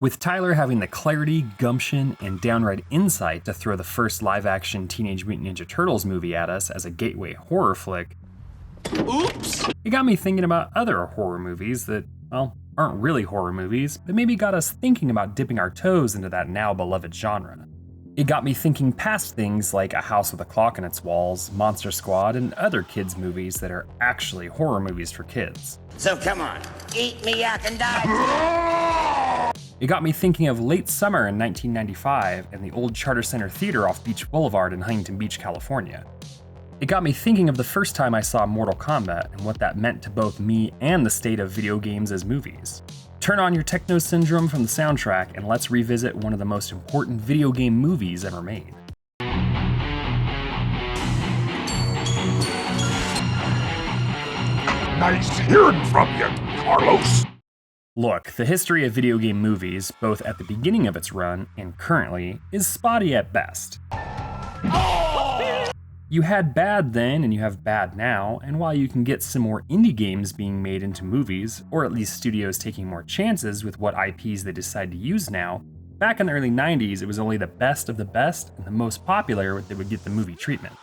With Tyler having the clarity, gumption, and downright insight to throw the first live-action Teenage Mutant Ninja Turtles movie at us as a gateway horror flick, Oops! It got me thinking about other horror movies that, well, aren't really horror movies, but maybe got us thinking about dipping our toes into that now beloved genre. It got me thinking past things like A House with a Clock in Its Walls, Monster Squad, and other kids' movies that are actually horror movies for kids. So come on, eat me, yak, and die. It got me thinking of late summer in 1995 and the old Charter Center Theater off Beach Boulevard in Huntington Beach, California. It got me thinking of the first time I saw Mortal Kombat and what that meant to both me and the state of video games as movies. Turn on your Techno Syndrome from the soundtrack and let's revisit one of the most important video game movies ever made. Nice hearing from you, Carlos. Look, the history of video game movies, both at the beginning of its run and currently, is spotty at best. You had bad then and you have bad now, and while you can get some more indie games being made into movies, or at least studios taking more chances with what IPs they decide to use now, back in the early 90s it was only the best of the best and the most popular that would get the movie treatment.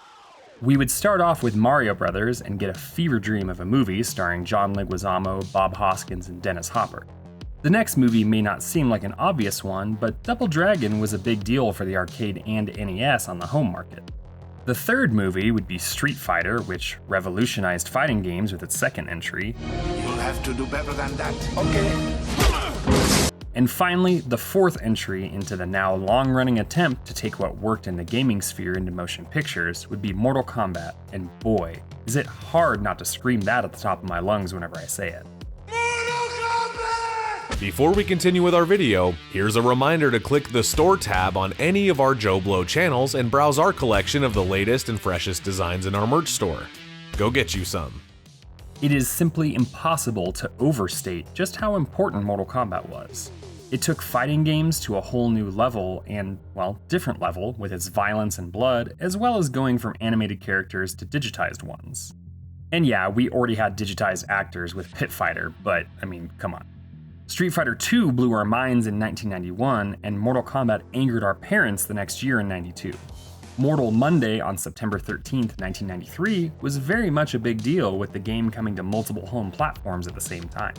We would start off with Mario Brothers and get a fever dream of a movie starring John Leguizamo, Bob Hoskins, and Dennis Hopper. The next movie may not seem like an obvious one, but Double Dragon was a big deal for the arcade and NES on the home market. The third movie would be Street Fighter, which revolutionized fighting games with its second entry. You'll have to do better than that. Okay. And finally, the fourth entry into the now long-running attempt to take what worked in the gaming sphere into motion pictures would be Mortal Kombat, and boy, is it hard not to scream that at the top of my lungs whenever I say it. Before we continue with our video, here's a reminder to click the Store tab on any of our JoBlo channels and browse our collection of the latest and freshest designs in our merch store. Go get you some. It is simply impossible to overstate just how important Mortal Kombat was. It took fighting games to a whole new level and, well, different level with its violence and blood, as well as going from animated characters to digitized ones. And yeah, we already had digitized actors with Pit Fighter, but I mean, come on. Street Fighter II blew our minds in 1991, and Mortal Kombat angered our parents the next year in '92. Mortal Monday on September 13th, 1993 was very much a big deal with the game coming to multiple home platforms at the same time.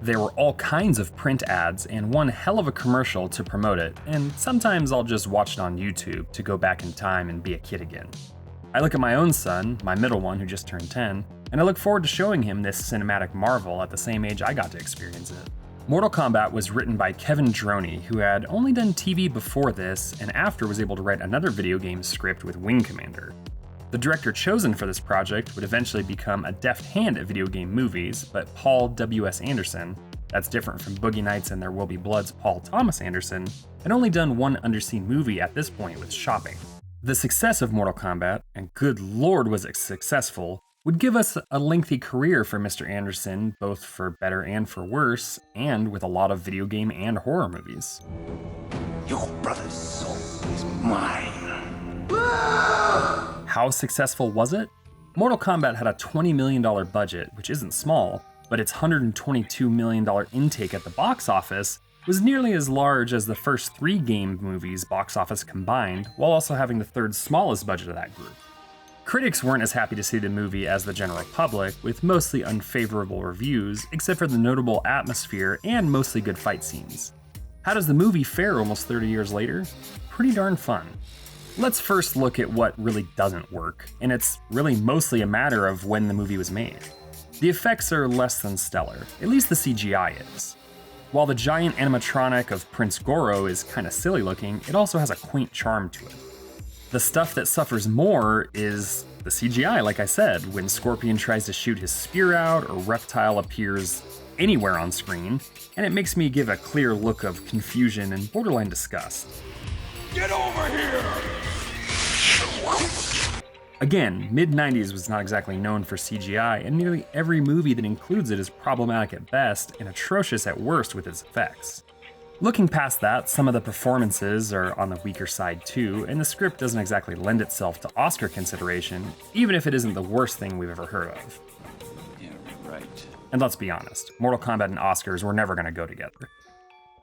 There were all kinds of print ads and one hell of a commercial to promote it, and sometimes I'll just watch it on YouTube to go back in time and be a kid again. I look at my own son, my middle one who just turned 10, and I look forward to showing him this cinematic marvel at the same age I got to experience it. Mortal Kombat was written by Kevin Droney, who had only done TV before this and after was able to write another video game script with Wing Commander. The director chosen for this project would eventually become a deft hand at video game movies, but Paul W.S. Anderson, that's different from Boogie Nights and There Will Be Blood's Paul Thomas Anderson, had only done one underseen movie at this point with Shopping. The success of Mortal Kombat, and good lord was it successful, would give us a lengthy career for Mr. Anderson, both for better and for worse, and with a lot of video game and horror movies. Your brother's soul is mine. How successful was it? Mortal Kombat had a $20 million budget, which isn't small, but its $122 million intake at the box office was nearly as large as the first 3 game movies' box office combined, while also having the third smallest budget of that group. Critics weren't as happy to see the movie as the general public, with mostly unfavorable reviews, except for the notable atmosphere and mostly good fight scenes. How does the movie fare almost 30 years later? Pretty darn fun. Let's first look at what really doesn't work, and it's really mostly a matter of when the movie was made. The effects are less than stellar, at least the CGI is. While the giant animatronic of Prince Goro is kinda silly looking, it also has a quaint charm to it. The stuff that suffers more is the CGI, like I said, when Scorpion tries to shoot his spear out or Reptile appears anywhere on screen, and it makes me give a clear look of confusion and borderline disgust. Get over here! Again, mid-90s was not exactly known for CGI, and nearly every movie that includes it is problematic at best and atrocious at worst with its effects. Looking past that, some of the performances are on the weaker side too, and the script doesn't exactly lend itself to Oscar consideration, even if it isn't the worst thing we've ever heard of. Yeah, right. And let's be honest, Mortal Kombat and Oscars were never going to go together.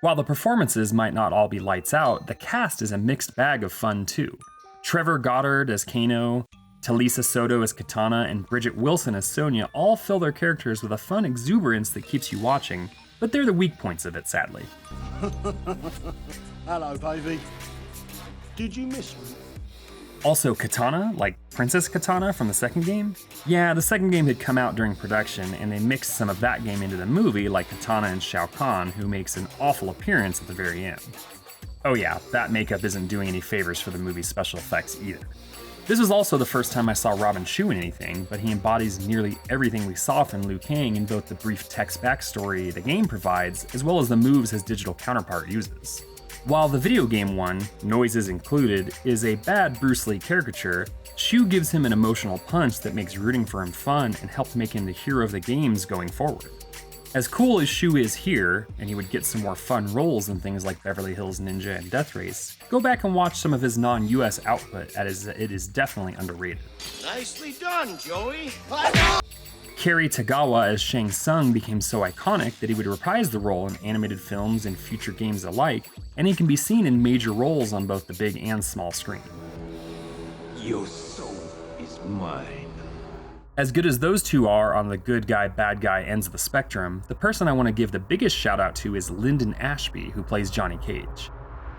While the performances might not all be lights out, the cast is a mixed bag of fun too. Trevor Goddard as Kano, Talisa Soto as Katana, and Bridget Wilson as Sonya all fill their characters with a fun exuberance that keeps you watching, but they're the weak points of it, sadly. Hello, baby. Did you miss me? Also, Katana, like Princess Katana from the second game? Yeah, the second game had come out during production, and they mixed some of that game into the movie, like Katana and Shao Kahn, who makes an awful appearance at the very end. Oh yeah, that makeup isn't doing any favors for the movie's special effects either. This was also the first time I saw Robin Shou in anything, but he embodies nearly everything we saw from Liu Kang in both the brief text backstory the game provides, as well as the moves his digital counterpart uses. While the video game one, Noises Included, is a bad Bruce Lee caricature, Shou gives him an emotional punch that makes rooting for him fun and helps make him the hero of the games going forward. As cool as Shou is here, and he would get some more fun roles in things like Beverly Hills Ninja and Death Race, go back and watch some of his non-US output, as it is definitely underrated. Nicely done, Joey. Cary Tagawa as Shang Tsung became so iconic that he would reprise the role in animated films and future games alike, and he can be seen in major roles on both the big and small screen. Your soul is mine. As good as those two are on the good guy, bad guy ends of the spectrum, the person I want to give the biggest shout out to is Lyndon Ashby, who plays Johnny Cage.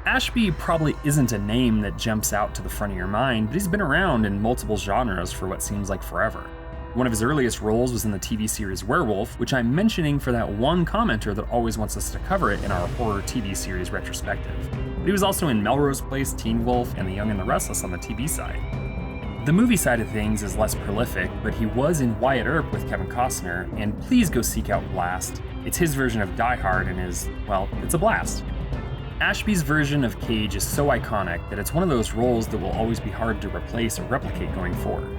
Ashby probably isn't a name that jumps out to the front of your mind, but he's been around in multiple genres for what seems like forever. One of his earliest roles was in the TV series Werewolf, which I'm mentioning for that one commenter that always wants us to cover it in our horror TV series retrospective. But he was also in Melrose Place, Teen Wolf, and The Young and the Restless on the TV side. The movie side of things is less prolific, but he was in Wyatt Earp with Kevin Costner, and please go seek out Blast. It's his version of Die Hard and is, well, it's a blast. Ashby's version of Cage is so iconic that it's one of those roles that will always be hard to replace or replicate going forward.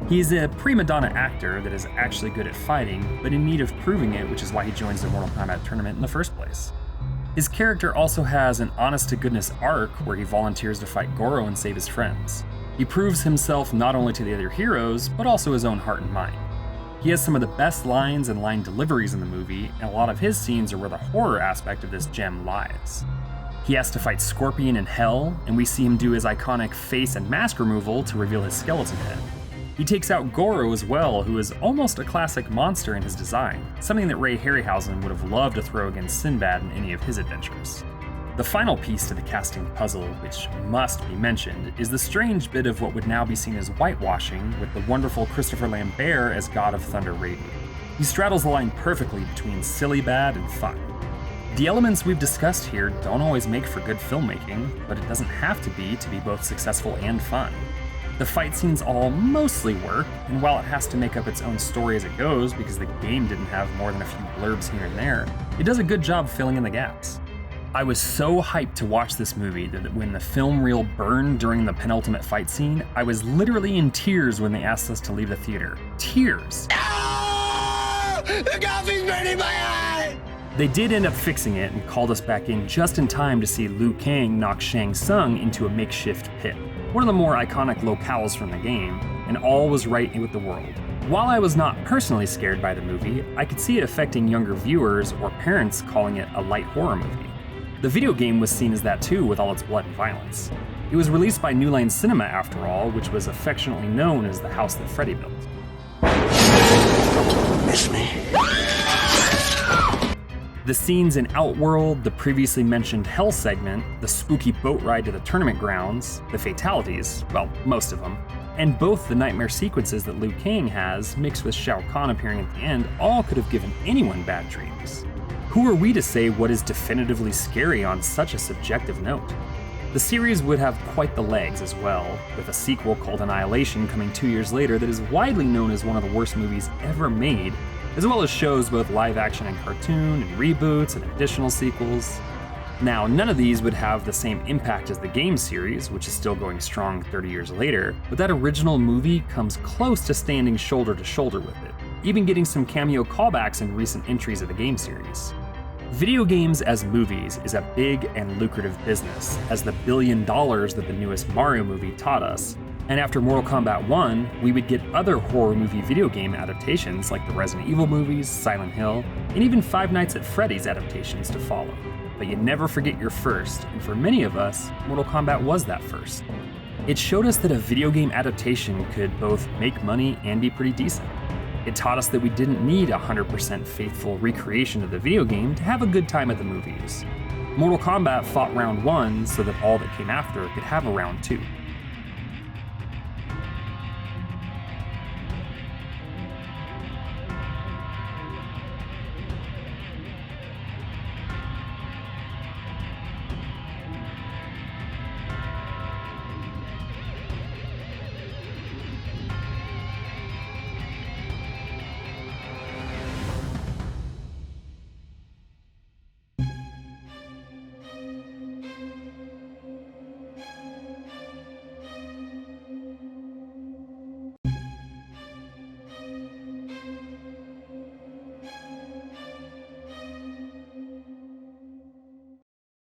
He's a prima donna actor that is actually good at fighting, but in need of proving it, which is why he joins the Mortal Kombat tournament in the first place. His character also has an honest-to-goodness arc where he volunteers to fight Goro and save his friends. He proves himself not only to the other heroes, but also his own heart and mind. He has some of the best lines and line deliveries in the movie, and a lot of his scenes are where the horror aspect of this gem lies. He has to fight Scorpion in Hell, and we see him do his iconic face and mask removal to reveal his skeleton head. He takes out Goro as well, who is almost a classic monster in his design, something that Ray Harryhausen would have loved to throw against Sinbad in any of his adventures. The final piece to the casting puzzle, which must be mentioned, is the strange bit of what would now be seen as whitewashing with the wonderful Christopher Lambert as God of Thunder Raiden. He straddles the line perfectly between silly bad and fun. The elements we've discussed here don't always make for good filmmaking, but it doesn't have to be both successful and fun. The fight scenes all mostly work, and while it has to make up its own story as it goes because the game didn't have more than a few blurbs here and there, it does a good job filling in the gaps. I was so hyped to watch this movie that when the film reel burned during the penultimate fight scene, I was literally in tears when they asked us to leave the theater. Tears! No! The coffee's burning my eye! They did end up fixing it and called us back in just in time to see Liu Kang knock Shang Tsung into a makeshift pit, one of the more iconic locales from the game, and all was right with the world. While I was not personally scared by the movie, I could see it affecting younger viewers or parents calling it a light horror movie. The video game was seen as that too, with all its blood and violence. It was released by New Line Cinema after all, which was affectionately known as the house that Freddy built. Miss me. The scenes in Outworld, the previously mentioned Hell segment, the spooky boat ride to the tournament grounds, the fatalities, well, most of them, and both the nightmare sequences that Liu Kang has, mixed with Shao Kahn appearing at the end, all could have given anyone bad dreams. Who are we to say what is definitively scary on such a subjective note? The series would have quite the legs as well, with a sequel called Annihilation coming 2 years later that is widely known as one of the worst movies ever made, as well as shows both live action and cartoon, and reboots, and additional sequels. Now, none of these would have the same impact as the game series, which is still going strong 30 years later, but that original movie comes close to standing shoulder to shoulder with it, even getting some cameo callbacks in recent entries of the game series. Video games as movies is a big and lucrative business, as the $1 billion that the newest Mario movie taught us, and after Mortal Kombat 1, we would get other horror movie video game adaptations like the Resident Evil movies, Silent Hill, and even Five Nights at Freddy's adaptations to follow. but you never forget your first, and for many of us, Mortal Kombat was that first. It showed us that a video game adaptation could both make money and be pretty decent. It taught us that we didn't need a 100% faithful recreation of the video game to have a good time at the movies. Mortal Kombat fought round 1 so that all that came after could have a round 2.